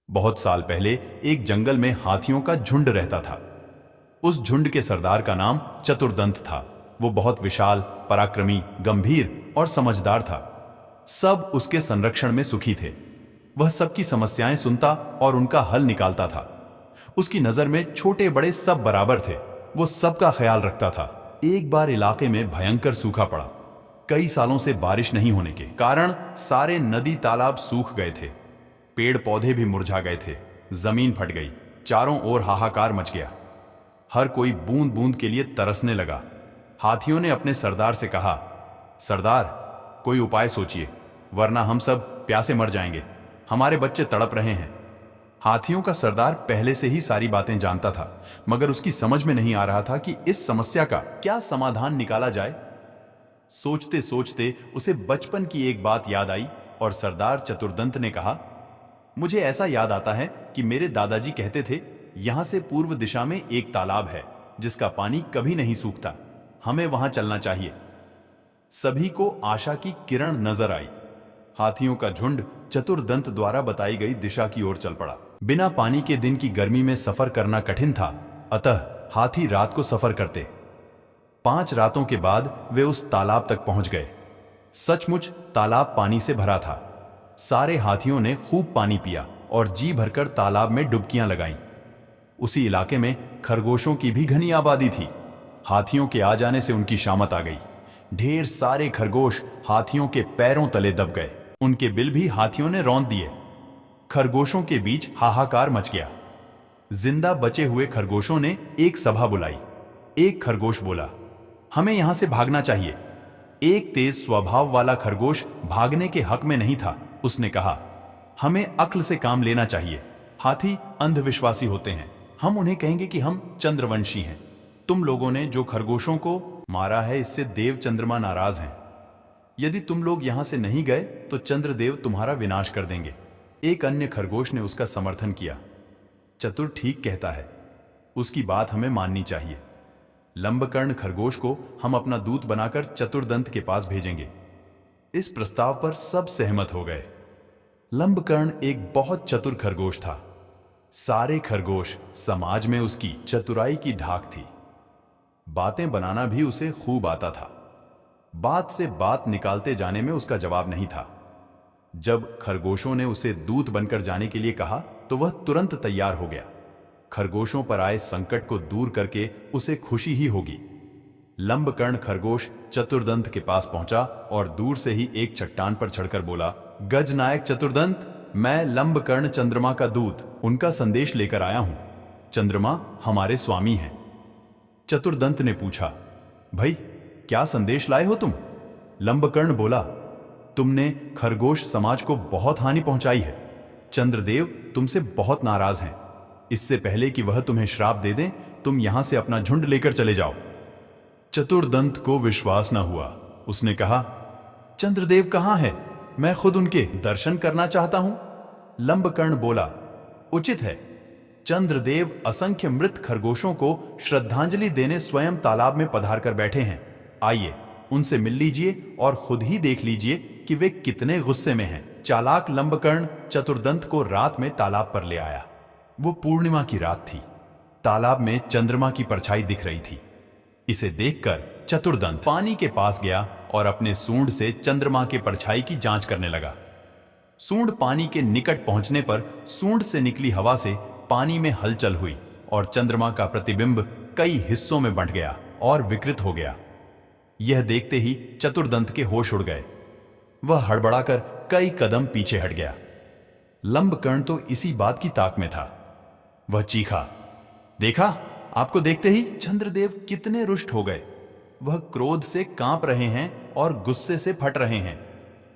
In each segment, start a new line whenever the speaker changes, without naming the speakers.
बहुत साल पहले एक जंगल में हाथियों का झुंड रहता था। उस झुंड के सरदार का नाम चतुर्दंत था। वो बहुत विशाल, पराक्रमी, गंभीर और समझदार था। सब उसके संरक्षण में सुखी थे। वह सबकी समस्याएं सुनता और उनका हल निकालता था। उसकी नजर में छोटे बड़े सब बराबर थे। वो सबका ख्याल रखता था। एक बार इलाके में भयंकर सूखा पड़ा। कई सालों से बारिश नहीं होने के कारण सारे नदी तालाब सूख गए थे। पेड़ पौधे भी मुरझा गए थे। जमीन फट गई। चारों ओर हाहाकार मच गया। हर कोई बूंद बूंद के लिए तरसने लगा। हाथियों ने अपने सरदार से कहा, सरदार, कोई उपाय सोचिए, वरना हम सब प्यासे मर जाएंगे। हमारे बच्चे तड़प रहे हैं। हाथियों का सरदार पहले से ही सारी बातें जानता था, मगर उसकी समझ में नहीं आ रहा था कि इस समस्या का क्या समाधान निकाला जाए। सोचते सोचते उसे बचपन की एक बात याद आई और सरदार चतुर्दंत ने कहा, मुझे ऐसा याद आता है कि मेरे दादाजी कहते थे, यहां से पूर्व दिशा में एक तालाब है जिसका पानी कभी नहीं सूखता। हमें वहां चलना चाहिए। सभी को आशा की किरण नजर आई। हाथियों का झुंड चतुर्दंत द्वारा बताई गई दिशा की ओर चल पड़ा। बिना पानी के दिन की गर्मी में सफर करना कठिन था, अतः हाथी रात को सफर करते। 5 रातों के बाद वे उस तालाब तक पहुंच गए। सचमुच तालाब पानी से भरा था। सारे हाथियों ने खूब पानी पिया और जी भरकर तालाब में डुबकियां लगाईं। उसी इलाके में खरगोशों की भी घनी आबादी थी। हाथियों के आ जाने से उनकी शामत आ गई। ढेर सारे खरगोश हाथियों के पैरों तले दब गए। उनके बिल भी हाथियों ने रौंद दिए। खरगोशों के बीच हाहाकार मच गया। जिंदा बचे हुए खरगोशों ने एक सभा बुलाई। एक खरगोश बोला, हमें यहां से भागना चाहिए। एक तेज स्वभाव वाला खरगोश भागने के हक में नहीं था। उसने कहा, हमें अक्ल से काम लेना चाहिए। हाथी अंधविश्वासी होते हैं। हम उन्हें कहेंगे कि हम चंद्रवंशी हैं। तुम लोगों ने जो खरगोशों को मारा है, इससे देव चंद्रमा नाराज हैं। यदि तुम लोग यहां से नहीं गए तो चंद्रदेव तुम्हारा विनाश कर देंगे। एक अन्य खरगोश ने उसका समर्थन किया। चतुर ठीक कहता है, उसकी बात हमें माननी चाहिए। लंबकर्ण खरगोश को हम अपना दूत बनाकर चतुर्दंत के पास भेजेंगे। इस प्रस्ताव पर सब सहमत हो गए। लंबकर्ण एक बहुत चतुर खरगोश था। सारे खरगोश समाज में उसकी चतुराई की ढाक थी। बातें बनाना भी उसे खूब आता था। बात से बात निकालते जाने में उसका जवाब नहीं था। जब खरगोशों ने उसे दूत बनकर जाने के लिए कहा तो वह तुरंत तैयार हो गया। खरगोशों पर आए संकट को दूर करके उसे खुशी ही होगी। लंबकर्ण खरगोश चतुर्दंत के पास पहुंचा और दूर से ही एक चट्टान पर चढ़कर बोला, गजनायक चतुर्दंत, मैं लंबकर्ण चंद्रमा का दूत उनका संदेश लेकर आया हूं। चंद्रमा हमारे स्वामी हैं। चतुर्दंत ने पूछा, भाई क्या संदेश लाए हो तुम? लंबकर्ण बोला, तुमने खरगोश समाज को बहुत हानि पहुंचाई है। चंद्रदेव तुमसे बहुत नाराज हैं। इससे पहले कि वह तुम्हें श्राप दे दें, तुम यहां से अपना झुंड लेकर चले जाओ। चतुर्दंत को विश्वास न हुआ। उसने कहा, चंद्रदेव कहां है? मैं खुद उनके दर्शन करना चाहता हूं। लंबकर्ण बोला, उचित है। चंद्रदेव असंख्य मृत खरगोशों को श्रद्धांजलि देने स्वयं तालाब में पधार कर बैठे हैं। आइए उनसे मिल लीजिए और खुद ही देख लीजिए कि वे कितने गुस्से में हैं। चालाक लंबकर्ण चतुर्दंत को रात में तालाब पर ले आया। वो पूर्णिमा की रात थी। तालाब में चंद्रमा की परछाई दिख रही थी। इसे देखकर चतुर्दंत पानी के पास गया और अपने सूंड से चंद्रमा के परछाई की जांच करने लगा। सूंड पानी के निकट पहुंचने पर सूंड से निकली हवा से पानी में हलचल हुई और चंद्रमा का प्रतिबिंब कई हिस्सों में बंट गया और विकृत हो गया। यह देखते ही चतुर्दंत के होश उड़ गए। वह हड़बड़ाकर कई कदम पीछे हट गया। लंबकर्ण तो इसी बात की ताक में था। वह चीखा, देखा, आपको देखते ही चंद्रदेव कितने रुष्ट हो गए। वह क्रोध से कांप रहे हैं और गुस्से से फट रहे हैं।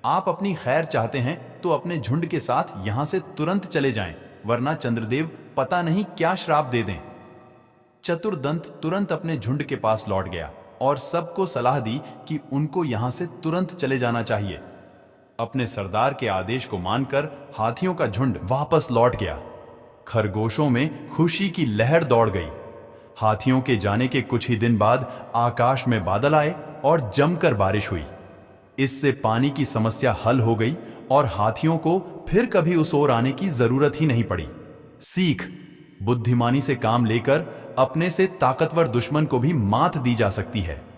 आप अपनी खैर चाहते हैं तो अपने झुंड के साथ यहां से तुरंत चले जाएं, वरना चंद्रदेव पता नहीं क्या श्राप दे दें। चतुर्दंत तुरंत अपने झुंड के पास लौट गया और सबको सलाह दी कि उनको यहां से तुरंत चले जाना चाहिए। अपने सरदार के आदेश को मानकर हाथियों का झुंड वापस लौट गया। खरगोशों में खुशी की लहर दौड़ गई। हाथियों के जाने के कुछ ही दिन बाद आकाश में बादल आए और जमकर बारिश हुई। इससे पानी की समस्या हल हो गई और हाथियों को फिर कभी उस ओर आने की जरूरत ही नहीं पड़ी। सीख, बुद्धिमानी से काम लेकर अपने से ताकतवर दुश्मन को भी मात दी जा सकती है।